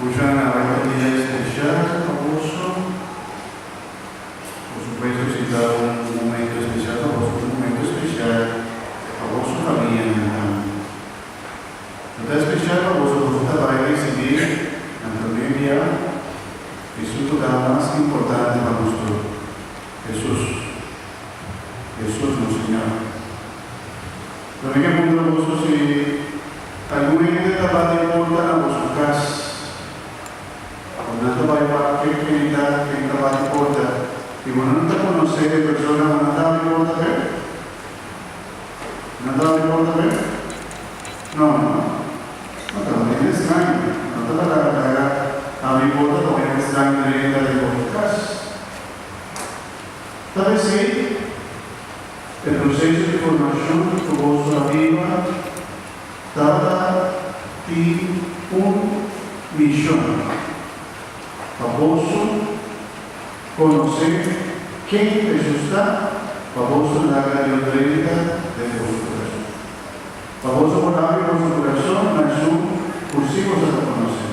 Usciamo a vedere speciale, famoso. Por supuesto, si da un momento especial, famoso, un momento especial, famoso familia en el campo. Entonces, especial, famoso, resulta para recibir la familia, Jesús toca más importante para nosotros. Jesús, nuestro Señor. Pero en el mundo, famoso, si algún gente capaz de importar a vuestro caso, cuando vai para que está de porta y bueno, no te conoce de persona, no está de porta ver. ¿No está de porta ver? No, también es extraño. No te va a cargar a mi porta, también es extraño de podcast. Tal vez sí, el proceso de formación que vos arriba dada ti millón. Famoso conocer quién Jesús está, famoso la grandiosidad de vuestro corazón. Famoso por abrir vuestro corazón, Jesús, pusimos a conocer.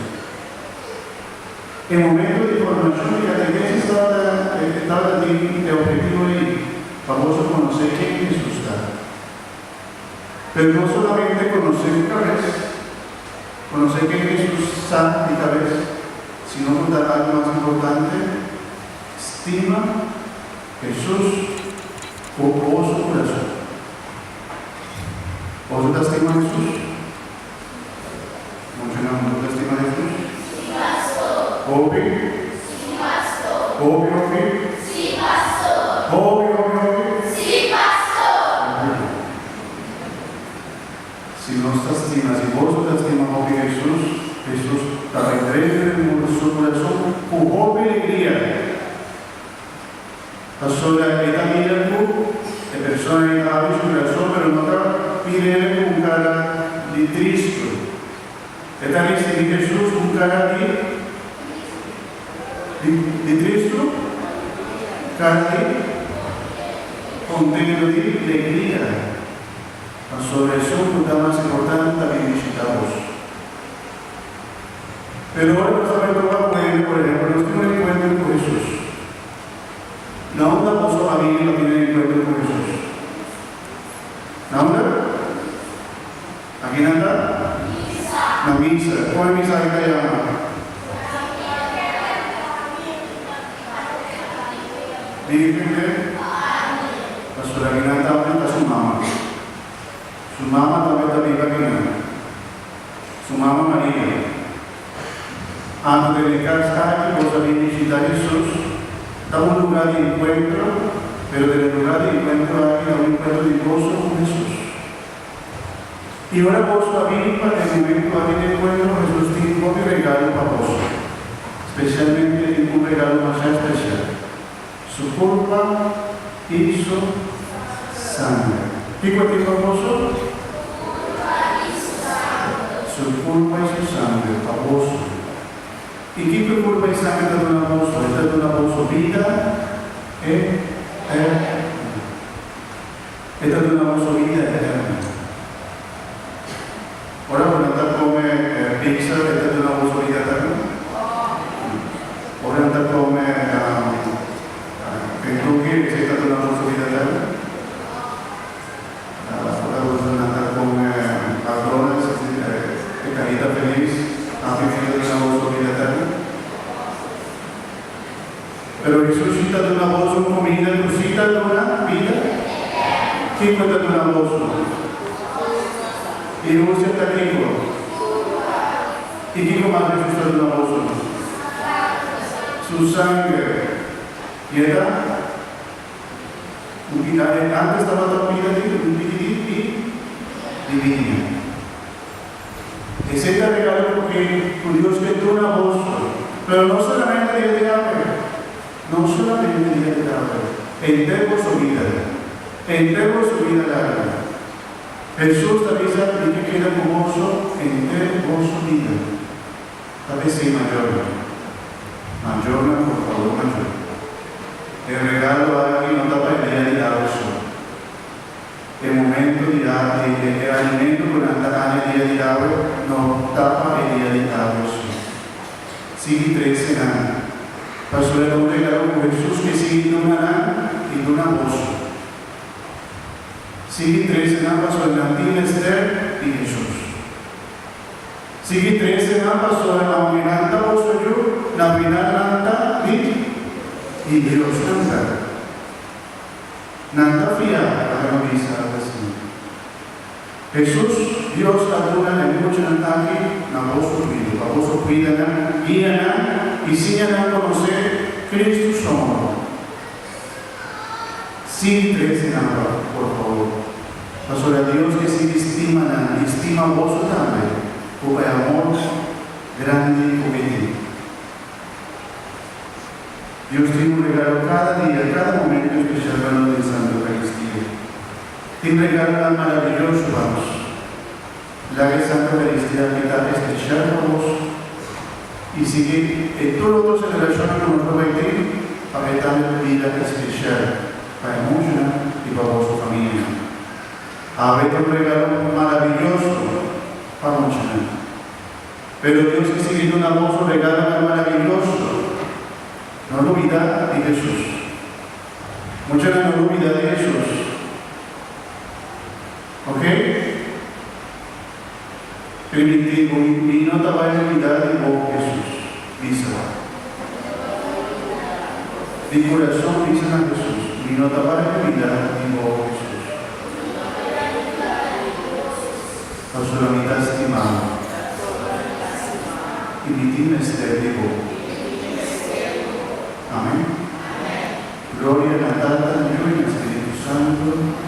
En momento de formación y catequesis estaba el objetivo ahí, famoso conocer quién Jesús está. Pero no solamente conocer cabeza, conocer quién Jesús está y cabeza, sino contar algo más importante, estima Jesús por vuestro corazón. ¿Vos te estima Jesús? Mucho no, ¿te estima Jesús? Sí, pastor. ¿Obvio? Sí, pastor. ¿Obvio? Sí, pastor. ¿Obvio? Sí, pastor. Si no te estimas, si vos te estimas, obvio Jesús para entregar en nuestro corazón con joven alegría. Pastora, esta mira de persona que abre su corazón, pero no está pidiendo con cara de Cristo. Esta dice de Jesús con cara de Cristo, cara de contenido de alegría. Pastora, eso es lo más importante también visitamos. Pero ahora vamos a ver cómo va a poner, por ejemplo, los que no encuentran con Jesús. La onda puso a mí y no tiene encuentro con Jesús. ¿La onda? ¿A quién anda? La misa. ¿Cuál misa hay que llamar? Dígame. Pastora, ¿quién anda? Está su mamá. Su mamá también está viva aquí. Su mamá María. Antes de casar, vos habéis visitar a Jesús, da un lugar de encuentro, pero del lugar de encuentro hay un encuentro de gozo con Jesús. Y ahora vos habéis para el momento de encuentro, Jesús tiene un propio regalo para vos, especialmente un regalo más especial. Su culpa hizo sangre. ¿Qué cuenta con vos? Su culpa hizo sangre para vos. ¿Y qué culpa y sangre de una voz? Esta es una voz vida eterna. Esta es una voz vida eterna. Ahora, cuando andar come pizza, esta es una voz vida eterna. Ahora andar come Kentucky, esta es una voz vida eterna. Ahora andar come McDonald's, carita feliz, también es una voz vida eterna. Pero Jesús cita de una voz como vida, cita de una vida. ¿Quién cuenta de una voz? Y no se está aquí. ¿Y quién más Jesús de una voz? Su sangre. ¿Y era? Antes estaba la vida divina. Es este regalo porque Dios que tú una voz, pero no solamente Dios de hambre. No solamente día de la entrego su vida larga. Jesús también sabe que queda famoso, entrego su vida. Tal vez sí, mayor, por favor, mayor. El regalo a alguien no tapa el día de la oración. El momento de el alimento durante el día de la no tapa el día de la oración. Sigui 13 años. Pasó el hombre con Jesús que sigue una y una voz. Sigui 13 años pasó el Antín Esther y Jesús. Sigui 13 años pasó el Auminanta voz yo, la final nanta y Dios nanta. Nanta fía a la misa así. Jesús, Dios la tuna en mucho nantaki, na voz cuida, guía y sigan a conocer Cristo somos. Sí, 13 años, por favor. Pasó a Dios que sí estima vos también, por el amor grande y pequeño. Dios tiene un regalo cada día, cada momento especial para los de Santa Eucaristía. Tiene un regalo maravilloso para vos. La que Santa Eucaristía que está especial para vos. Y sigue en todos los en relación con nuestro baile, para que tal vida especial para mucha y para vuestra familia. Habéis un regalo maravilloso para mucha. Pero Dios que sigue una voz un regalo maravilloso. No lo olvida de Jesús. Mucha no lo olvida de Jesús. ¿Ok? Permitivo, y no te vayas a olvidar de vos, Jesús. Dice. De corazón dicen a Jesús. Y no te vayas a olvidar de vos, Jesús. A su mitad estimado. Y mi tío Esther de vos. Amén. Gloria a la Tata, y al Espíritu Santo.